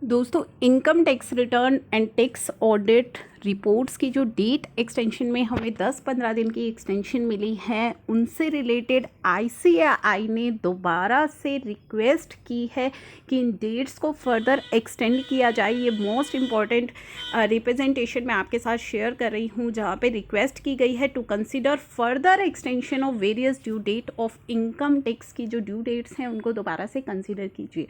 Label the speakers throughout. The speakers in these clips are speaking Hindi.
Speaker 1: दोस्तों, income tax return and tax audit reports की जो डेट एक्सटेंशन में हमें 10-15 दिन की एक्सटेंशन मिली है, उनसे रिलेटेड आईसीएआई ने दोबारा से रिक्वेस्ट की है कि इन डेट्स को फर्दर एक्सटेंड किया जाए। ये मोस्ट इम्पॉर्टेंट रिप्रेजेंटेशन मैं आपके साथ शेयर कर रही हूँ, जहाँ पे रिक्वेस्ट की गई है to consider further extension of various due date of income tax की जो ड्यू डेट्स हैं उनको दोबारा से कंसिडर कीजिए।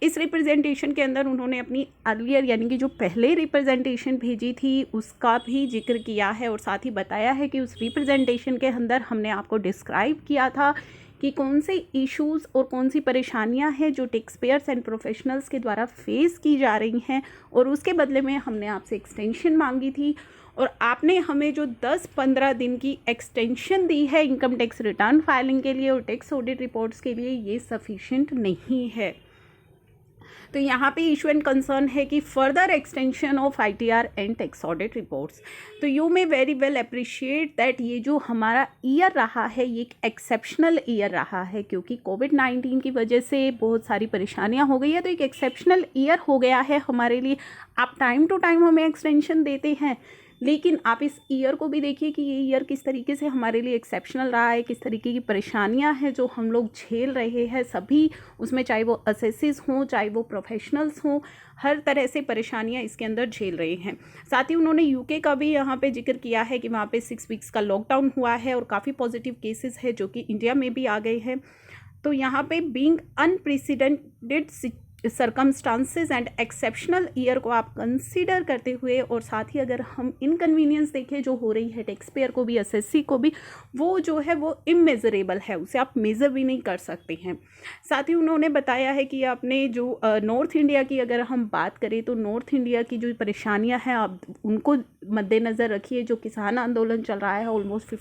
Speaker 1: इस रिप्रेजेंटेशन के अंदर उन्होंने अपनी अर्लियर यानी कि जो पहले रिप्रेजेंटेशन भेजी थी उसका भी जिक्र किया है और साथ ही बताया है कि उस रिप्रेजेंटेशन के अंदर हमने आपको डिस्क्राइब किया था कि कौन से इश्यूज़ और कौन सी परेशानियां हैं जो टैक्स पेयर्स एंड प्रोफेशनल्स के द्वारा फेस की जा रही हैं, और उसके बदले में हमने आपसे एक्सटेंशन मांगी थी और आपने हमें जो 10-15 दिन की एक्सटेंशन दी है इनकम टैक्स रिटर्न फाइलिंग के लिए और टैक्स ऑडिट रिपोर्ट्स के लिए, ये सफिशिएंट नहीं है। तो यहाँ पे इशू एंड कंसर्न है कि further extension of ITR and tax audit reports. तो you may very well appreciate that ये जो हमारा ईयर रहा है ये एक एक्सेप्शनल ईयर रहा है, क्योंकि कोविड-19 की वजह से बहुत सारी परेशानियाँ हो गई है। तो एक एक्सेप्शनल ईयर हो गया है हमारे लिए। आप टाइम टू टाइम हमें एक्सटेंशन देते हैं, लेकिन आप इस ईयर को भी देखिए कि ये ईयर किस तरीके से हमारे लिए एक्सेप्शनल रहा है, किस तरीके की परेशानियां हैं जो हम लोग झेल रहे हैं सभी उसमें, चाहे वो असेसिस हों चाहे वो प्रोफेशनल्स हों, हर तरह से परेशानियां इसके अंदर झेल रहे हैं। साथ ही उन्होंने यूके का भी यहाँ पे जिक्र किया है कि वहाँ पे 6 वीक्स का लॉकडाउन हुआ है और काफ़ी पॉजिटिव केसेस है जो कि इंडिया में भी आ गए हैं। तो यहाँ पे being unprecedented circumstances and exceptional year को आप कंसीडर करते हुए, और साथ ही अगर हम इनकन्वीनियंस देखें जो हो रही है टैक्स पेयर को भी एसएससी को भी, वो जो है वो इमेजरेबल है, उसे आप मेज़र भी नहीं कर सकते हैं। साथ ही उन्होंने बताया है कि आपने जो नॉर्थ इंडिया की अगर हम बात करें तो नॉर्थ इंडिया की जो परेशानियां हैं आप उनको मद्देनज़र रखिए। जो किसान आंदोलन चल रहा है ऑलमोस्ट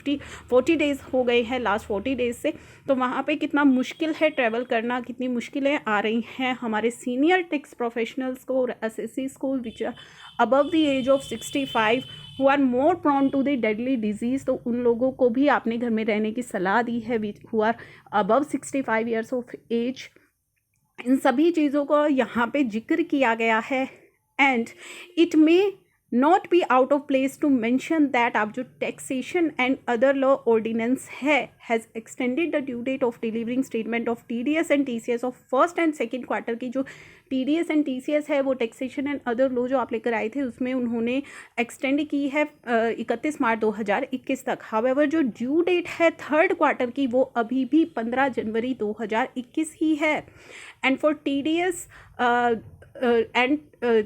Speaker 1: 40 डेज़ हो गए हैं लास्ट 40 डेज़ से, तो वहाँ पे कितना मुश्किल है ट्रैवल करना, कितनी मुश्किलें आ रही हैं हमारे सीनियर टैक्स प्रोफेशनल्स को और एसएससीज को which are above the age of 65 who are more prone to the deadly disease. तो उन लोगों को भी आपने घर में रहने की सलाह दी है who are above 65 years of age. इन सभी चीज़ों को यहाँ पे जिक्र किया गया है। And it may not be out of place to mention that आप जो taxation and other law ordinance है has extended the due date of delivering statement of TDS and TCS of first and second quarter की जो टीडीएस एंड टीसीएस है वो टैक्सेशन एंड अदर लॉ जो आप लेकर आए थे उसमें उन्होंने एक्सटेंड की है 31 मार्च 2021 तक। हावेवर जो ड्यू डेट है थर्ड क्वार्टर की वो अभी भी 15 जनवरी 2021 ही है। And for TDS and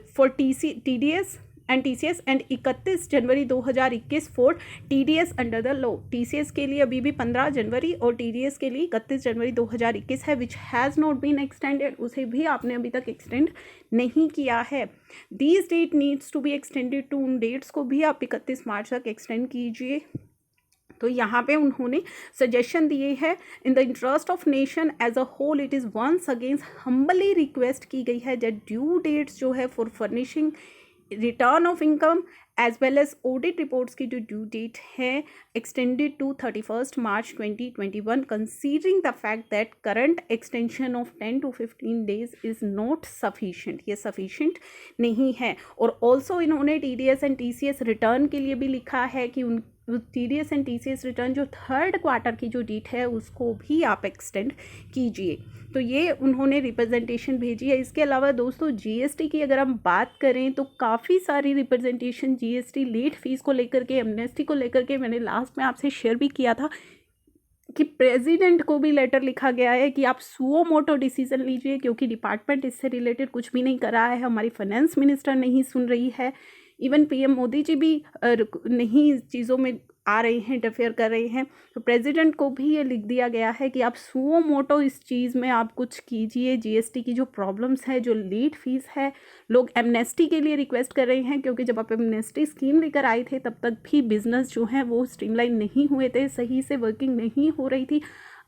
Speaker 1: for TDS and TCS and 31 जनवरी 2021 for TDS under the law. TCS के लिए अभी भी 15 जनवरी और टीडीएस के लिए 31 जनवरी 2021 है, which has not been extended, उसे भी आपने अभी तक एक्सटेंड नहीं किया है। These date needs to be extended to, उन डेट्स को भी आप 31 मार्च तक एक्सटेंड कीजिए। तो यहाँ पे उन्होंने सजेशन दिए हैं in the interest of nation as a whole it is once against humbly request की गई है दैट ड्यू डेट्स जो है for furnishing return of income as well as audit reports की जो ड्यू डेट है extended to 31 March 2021 considering the fact that current extension of 10 to 15 days is not sufficient, ये सफिशिएंट नहीं है। और ऑल्सो इन्होंने टीडीएस एंड टीसीएस रिटर्न के लिए भी लिखा है कि उन टीडीएस एंड टीसीएस रिटर्न जो थर्ड क्वार्टर की जो डेट है उसको भी आप एक्सटेंड कीजिए। तो ये उन्होंने रिप्रेजेंटेशन भेजी है। इसके अलावा दोस्तों जीएसटी की अगर हम बात करें तो काफ़ी सारी रिप्रेजेंटेशन जीएसटी लेट फीस को लेकर के, एमनेस्टी को लेकर के मैंने लास्ट में आपसे शेयर भी किया था कि प्रेसिडेंट को भी लेटर लिखा गया है कि आप सुओ मोटो डिसीजन लीजिए, क्योंकि डिपार्टमेंट इससे रिलेटेड कुछ भी नहीं कर रहा है, हमारी फाइनेंस मिनिस्टर नहीं सुन रही है, इवन पीएम मोदी जी भी नहीं चीज़ों में आ रहे हैं, इंटरफेयर कर रहे हैं। तो प्रेसिडेंट को भी ये लिख दिया गया है कि आप सुओ मोटो इस चीज़ में आप कुछ कीजिए। जीएसटी की जो प्रॉब्लम्स है, जो लेट फीस है, लोग एमनेस्टी के लिए रिक्वेस्ट कर रहे हैं, क्योंकि जब आप एमनेस्टी स्कीम लेकर आए थे तब तक भी बिजनेस जो है वो स्ट्रीमलाइन नहीं हुए थे, सही से वर्किंग नहीं हो रही थी।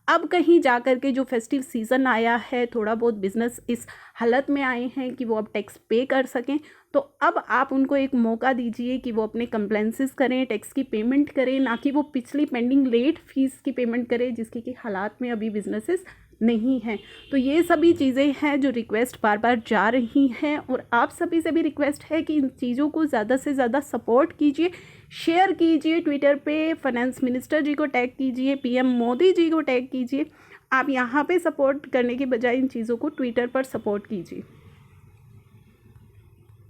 Speaker 1: अब कहीं जा कर के जो फेस्टिव सीज़न आया है थोड़ा बहुत बिजनेस इस हालत में आए हैं कि वो अब टैक्स पे कर सकें, तो अब आप उनको एक मौका दीजिए कि वो अपने कंप्लेंसेस करें, टैक्स की पेमेंट करें, ना कि वो पिछली पेंडिंग लेट फीस की पेमेंट करें जिसकी कि हालात में अभी बिजनेसेस नहीं है। तो ये सभी चीज़ें हैं जो रिक्वेस्ट बार बार जा रही हैं, और आप सभी से भी रिक्वेस्ट है कि इन चीज़ों को ज़्यादा से ज़्यादा सपोर्ट कीजिए, शेयर कीजिए, ट्विटर पे फाइनेंस मिनिस्टर जी को टैग कीजिए, पीएम मोदी जी को टैग कीजिए। आप यहाँ पे सपोर्ट करने के बजाय इन चीज़ों को ट्विटर पर सपोर्ट कीजिए।